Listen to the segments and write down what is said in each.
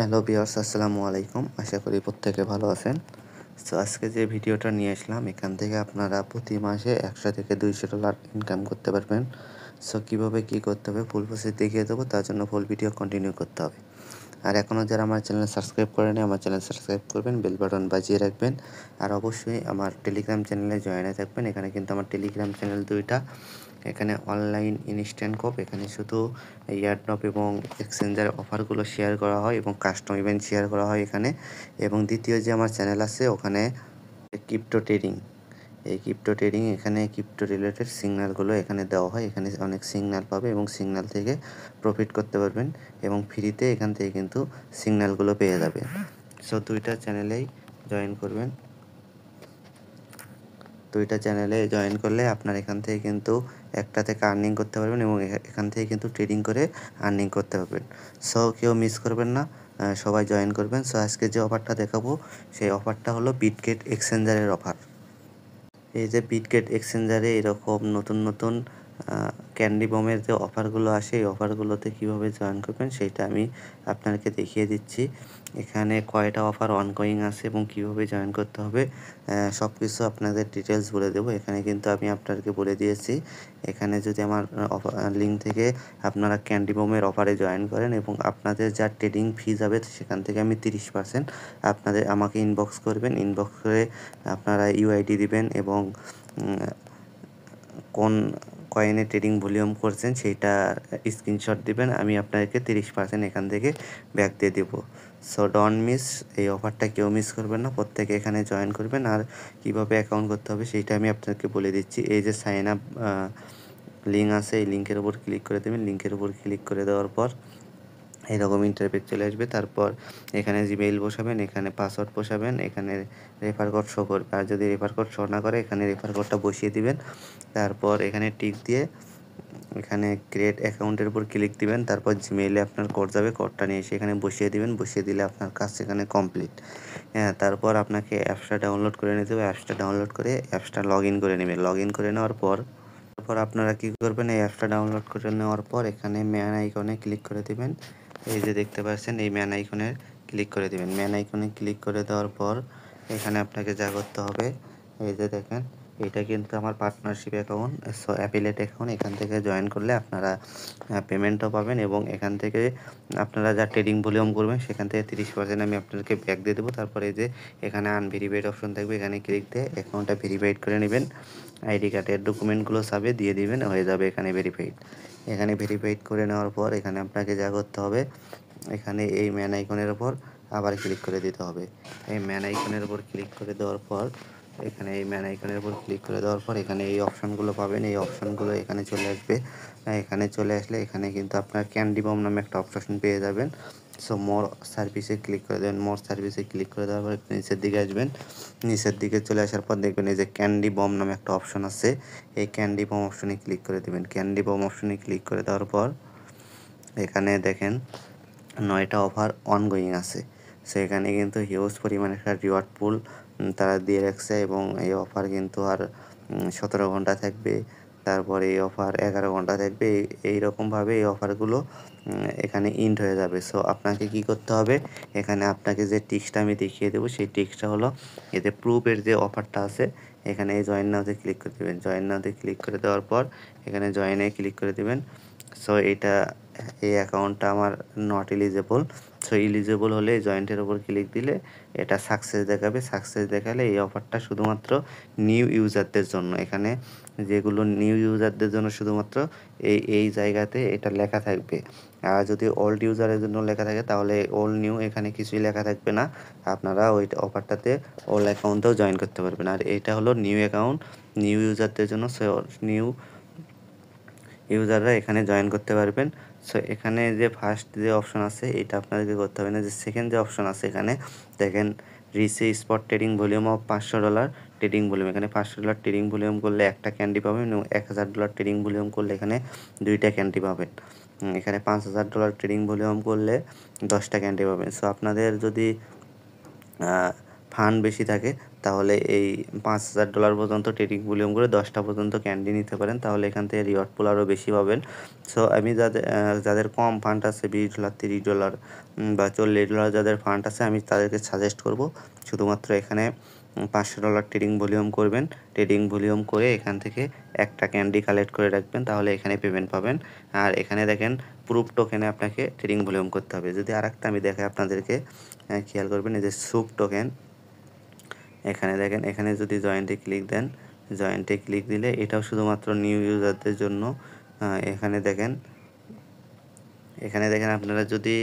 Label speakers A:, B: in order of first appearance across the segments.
A: Hello viewers, আসসালামু আলাইকুম। আশা করি প্রত্যেকে ভালো আছেন। সো আজকে যে ভিডিওটা নিয়ে আসলাম, এখান থেকে আপনারা প্রতি মাসে $100 থেকে $200 ইনকাম করতে পারবেন। সো কীভাবে কী করতে হবে ফুল প্রসেস দেখিয়ে দেবো, তার জন্য ফুল ভিডিও কন্টিনিউ করতে হবে। আর এখনও যারা আমার চ্যানেল সাবস্ক্রাইব করেনি, আমার চ্যানেল সাবস্ক্রাইব করবেন, বেল বাটন বাজিয়ে রাখবেন। আর অবশ্যই আমার টেলিগ্রাম চ্যানেলে জয়েন হয়ে থাকবেন। এখানে কিন্তু আমার টেলিগ্রাম চ্যানেল দুইটা। এখানে অনলাইন ইনস্ট্যান্ট কোপ, এখানে শুধু এয়ারড্রপ এবং এক্সচেঞ্জের অফারগুলো শেয়ার করা হয় এবং কাস্টম ইভেন্ট শেয়ার করা হয় এখানে। এবং দ্বিতীয় যে আমার চ্যানেল আছে, ওখানে ক্রিপ্টো ট্রেডিং, এই ক্রিপ্টো ট্রেডিং, এখানে ক্রিপ্টো রিলেটেড সিগন্যালগুলো এখানে দেওয়া হয়। এখানে অনেক সিগন্যাল পাবে এবং সিগন্যাল থেকে প্রফিট করতে পারবেন এবং ফ্রিতে এখান থেকে কিন্তু সিগন্যালগুলো পেয়ে যাবেন। সো দুইটা চ্যানেলেই জয়েন করবেন। দুইটা চ্যানেলে জয়েন করলে আপনার এখান থেকে কিন্তু একটা থেকে আর্নিং করতে পারবেন এবং এখান থেকে কিন্তু ট্রেডিং করে আর্নিং করতে পারবেন। সো কেউ মিস করবেন না, সবাই জয়েন করবেন। সো আজকে যে অফারটা দেখাবো, সেই অফারটা হলো বিটগেট এক্সচেঞ্জারের অফার। এই যে বিটগেট এক্সচেঞ্জারে এরকম নতুন নতুন ক্যান্ডি বমের যে অফারগুলো আসে, এই অফারগুলোতে কীভাবে জয়েন করবেন সেইটা আমি আপনাকে দেখিয়ে দিচ্ছি। এখানে কয়টা অফার অনগোয়িং আছে এবং কীভাবে জয়েন করতে হবে সব কিছু আপনাদের ডিটেলস বলে দেবো। এখানে কিন্তু আমি আপনাদেরকে বলে দিয়েছি। এখানে যদি আমার লিঙ্ক থেকে আপনারা ক্যান্ডি বমের অফারে জয়েন করেন এবং আপনাদের যা ট্রেডিং ফি যাবে, সেখান থেকে আমি 30% আপনাদের আমাকে ইনবক্স করবেন। ইনবক্স করে আপনারা ইউআইডি দিবেন এবং কোন কয়েনে ট্রেডিং ভলিউম করছেন সেইটা স্ক্রিনশট দিবেন। আমি আপনাদেরকে 30% এখান থেকে ব্যাক দিয়ে দেবো। সো ডোন্ট মিস, এই অফারটা কেউ মিস করবেন না, প্রত্যেকে এখানে জয়েন করবেন। আর কীভাবে অ্যাকাউন্ট করতে হবে সেইটা আমি আপনাদেরকে বলে দিচ্ছি। এই যে সাইন আপ লিঙ্ক আছে, এই লিঙ্কের উপর ক্লিক করে দেবেন। লিঙ্কের উপর ক্লিক করে দেওয়ার পর এরকম ইন্টারফেস চলে আসবে। তারপর এখানে জিমেইল বসাবেন, এখানে পাসওয়ার্ড বসাবেন, এখানে রেফার কোড শো করবে। আর যদি রেফার কোড শো না করে, এখানে রেফার কোডটা বসিয়ে দিবেন। তারপর এখানে টিক দিয়ে এখানে ক্রিয়েট অ্যাকাউন্টের উপর ক্লিক দিবেন। তারপর জিমেইলে আপনার কোড যাবে, কোডটা নিয়ে এসে এখানে বসিয়ে দিবেন। বসিয়ে দিলে আপনার কাজ সেখানে কমপ্লিট। হ্যাঁ, তারপর আপনাকে অ্যাপসটা ডাউনলোড করে নিতে হবে। অ্যাপসটা ডাউনলোড করে অ্যাপসটা লগ ইন করে নেবেন। লগ ইন করে নেওয়ার পর আপনারা কী করবেন, এই অ্যাপসটা ডাউনলোড করে নেওয়ার পর এখানে ম্যান আইকনে ক্লিক করে দিবেন। এই যে দেখতে পাচ্ছেন, এই ম্যান আইকনে ক্লিক করে দিবেন। ম্যান আইকনে ক্লিক করে দেওয়ার পর এখানে আপনাকে যা করতে হবে, এই যে দেখেন, এটা কিন্তু আমার partnership account, so affiliate account. এখান থেকে জয়েন করলে আপনারা পেমেন্টও পাবেন এবং এখান থেকে আপনারা যা ট্রেডিং ভলিউম করবেন সেখান থেকে 30% আমি আপনাদেরকে ব্যাক দিয়ে দেবো। তারপরে এই যে এখানে আনভেরিফাইড অপশন থাকবে, এখানে ক্লিক দিয়ে অ্যাকাউন্টটা ভেরিফাইড করে নেবেন। আইডি কার্ডের ডকুমেন্টগুলো সাবে দিয়ে দিবেন, হয়ে যাবে এখানে ভেরিফাইড। এখানে ভেরিফাইড করে নেওয়ার পর এখানে আপনাকে যা করতে হবে, এখানে এই ম্যান আইকনের ওপর আবার ক্লিক করে দিতে হবে। এই ম্যান আইকনের উপর ক্লিক করে দেওয়ার পর এখানে এই ম্যান আইকনের উপর ক্লিক করে দেওয়ার পর এখানে এই অপশানগুলো পাবেন। এই অপশানগুলো এখানে চলে আসবে। এখানে চলে আসলে এখানে কিন্তু আপনার ক্যান্ডি বম নামে একটা অপশন পেয়ে যাবেন। সো মোর সার্ভিসে ক্লিক করে দেবেন। মোর সার্ভিসে ক্লিক করে দেওয়ার পর নিচের দিকে আসবেন। নিচের দিকে চলে আসার পর দেখবেন এই যে ক্যান্ডি বম নামে একটা অপশন আছে, এই ক্যান্ডি বম অপশনে ক্লিক করে দেবেন। ক্যান্ডি বম অপশনে ক্লিক করে দেওয়ার পর এখানে দেখেন 9টা অফার অনগোয়িং আছে। সো এখানে কিন্তু হিউজ পরিমাণে একটা রিওয়ার্ড পুল তারা দিয়ে রাখছে এবং এই অফার কিন্তু আর 17 ঘন্টা থাকবে। তারপরে এই অফার 11 ঘন্টা থাকবে। এইরকমভাবে এই অফারগুলো এখানে ইন্ড হয়ে যাবে। সো আপনাকে কি করতে হবে, এখানে আপনাকে যে টিক্সটা আমি দেখিয়ে দেবো, সেই টিক্সটা হলো এতে প্রুফের যে অফারটা আছে, এখানে এই জয়েন নাওতে ক্লিক করে দেবেন। জয়েন নাওতে ক্লিক করে দেওয়ার পর এখানে জয়েনে ক্লিক করে দেবেন। সো এই অ্যাকাউন্টটা আমার নট এলিজেবল। সো এলিজেবল হলে জয়েন্টের ওপর ক্লিক দিলে এটা সাকসেস দেখাবে। সাকসেস দেখালে এই অফারটা শুধুমাত্র নিউ ইউজারদের জন্য। এখানে যেগুলো নিউ ইউজারদের জন্য শুধুমাত্র এই জায়গাতে এটা লেখা থাকবে। আর যদি ওল্ড ইউজারের জন্য লেখা থাকে তাহলে ওল্ড নিউ এখানে কিছুই লেখা থাকবে না। আপনারা ওই অফারটাতে ওল্ড অ্যাকাউন্টেও জয়েন করতে পারবেন। আর এটা হলো নিউ অ্যাকাউন্ট, নিউ ইউজারদের জন্য। সো নিউ ইউজাররা এখানে জয়েন করতে পারবেন। সো এখানে যে ফার্স্ট যে অপশন আছে এটা আপনাদেরকে করতে হবে না। যে সেকেন্ড যে অপশন আছে, এখানে দেখেন রিসে spot trading volume of $500 trading volume. এখানে $500 ট্রেডিং ভলিউম করলে একটা ক্যান্ডি পাবেন এবং $1000 ট্রেডিং ভলিউম করলে এখানে 2টা ক্যান্ডি পাবেন। এখানে $5000 ট্রেডিং ভলিউম করলে 10টা ক্যান্ডি পাবেন। সো আপনাদের যদি ফান্ড বেশি থাকে তাহলে এই $5,000 পর্যন্ত ট্রেডিং ভলিউম করে 10টা পর্যন্ত ক্যান্ডি নিতে পারেন, তাহলে এখান থেকে রিওয়ার্ড পুল আরও বেশি পাবেন। সো আমি যাদের কম ফান্ড আছে $20 $30 বা $40 যাদের ফান্ড আছে আমি তাদেরকে সাজেস্ট করব শুধুমাত্র এখানে $500 ট্রেডিং ভলিউম করবেন। ট্রেডিং ভলিউম করে এখান থেকে একটা ক্যান্ডি কালেক্ট করে রাখবেন, তাহলে এখানে পেমেন্ট পাবেন। আর এখানে দেখেন প্রুফ টোকেনে আপনাকে ট্রেডিং ভলিউম করতে হবে। যদি আরেকটা আমি দেখাই আপনাদেরকে, খেয়াল করবেন এই যে সুপ টোকেন, এখানে দেখেন এখানে যদি জয়েন্টে ক্লিক দেন, জয়েন্টে ক্লিক দিলে এটাও শুধুমাত্র নিউ ইউজারদের জন্য। এখানে দেখেন আপনারা যদি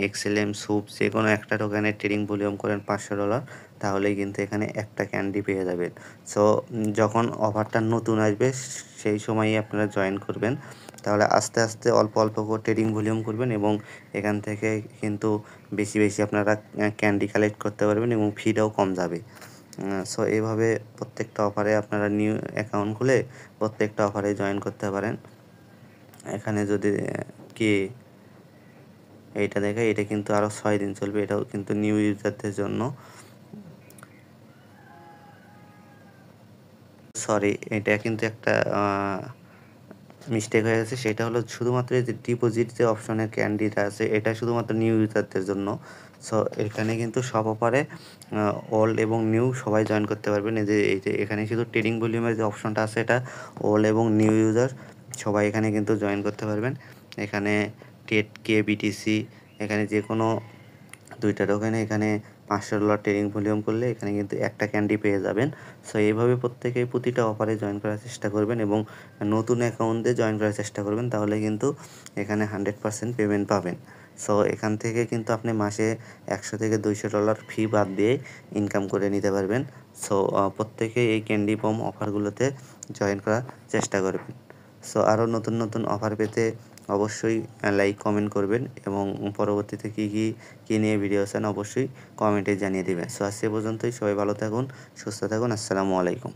A: এক্সএলএম সুপ যে কোনো একটা টোকেনের ট্রেডিং ভলিউম করেন $500, তাহলেই কিন্তু এখানে একটা ক্যান্ডি পেয়ে যাবেন। সো যখন অফারটা নতুন আসবে সেই সময়ই আপনারা জয়েন করবেন, তাহলে আস্তে আস্তে অল্প অল্প করে ট্রেডিং ভলিউম করবেন এবং এখান থেকে কিন্তু বেশি বেশি আপনারা ক্যান্ডি কালেক্ট করতে পারবেন এবং ফিটাও কম যাবে। সো এইভাবে প্রত্যেকটা অফারে আপনারা নিউ অ্যাকাউন্ট খুলে প্রত্যেকটা অফারে জয়েন করতে পারেন। এখানে যদি কি এইটা দেখে, এটা কিন্তু আরও 6 দিন চলবে, এটাও কিন্তু নিউ ইউজারদের জন্য। সরি, এটা কিন্তু একটা মিস্টেক হয়ে গেছে, সেটা হলো শুধুমাত্র এই যে ডিপোজিট যে অপশনের ক্যান্ডিটা আছে এটা শুধুমাত্র নিউ ইউজারদের জন্য। সো এখানে কিন্তু সব অফারে ওল্ড এবং নিউ সবাই জয়েন করতে পারবেন। এই যে এখানে শুধু ট্রেডিং ভলিউমের যে অপশনটা আছে এটা ওল্ড এবং নিউ ইউজার সবাই এখানে কিন্তু জয়েন করতে পারবেন। এখানে টেটকে বিটিসি, এখানে যে কোনো 2টা টোকেনে এখানে $500 ট্রেডিং ভলিউম করলে এখানে কিন্তু একটা ক্যান্ডি পেয়ে যাবেন। সো এইভাবে প্রত্যেকেই প্রতিটা অফারে জয়েন করার চেষ্টা করবেন এবং নতুন অ্যাকাউন্টে জয়েন করার চেষ্টা করবেন, তাহলে কিন্তু এখানে 100% পেমেন্ট পাবেন। সো এখান থেকে কিন্তু আপনি মাসে $100 থেকে $200 ফি বাদ দিয়ে ইনকাম করে নিতে পারবেন। সো প্রত্যেকেই এই ক্যান্ডি পম অফারগুলোতে জয়েন করার চেষ্টা করবেন। সো আরও নতুন নতুন অফার পেতে অবশ্যই লাইক কমেন্ট করবেন এবং পরবর্তীতে কী নিয়ে ভিডিও চান অবশ্যই কমেন্টে জানিয়ে দেবেন। সো আজ এ পর্যন্তই, সবাই ভালো থাকুন, সুস্থ থাকুন, আসসালামু আলাইকুম।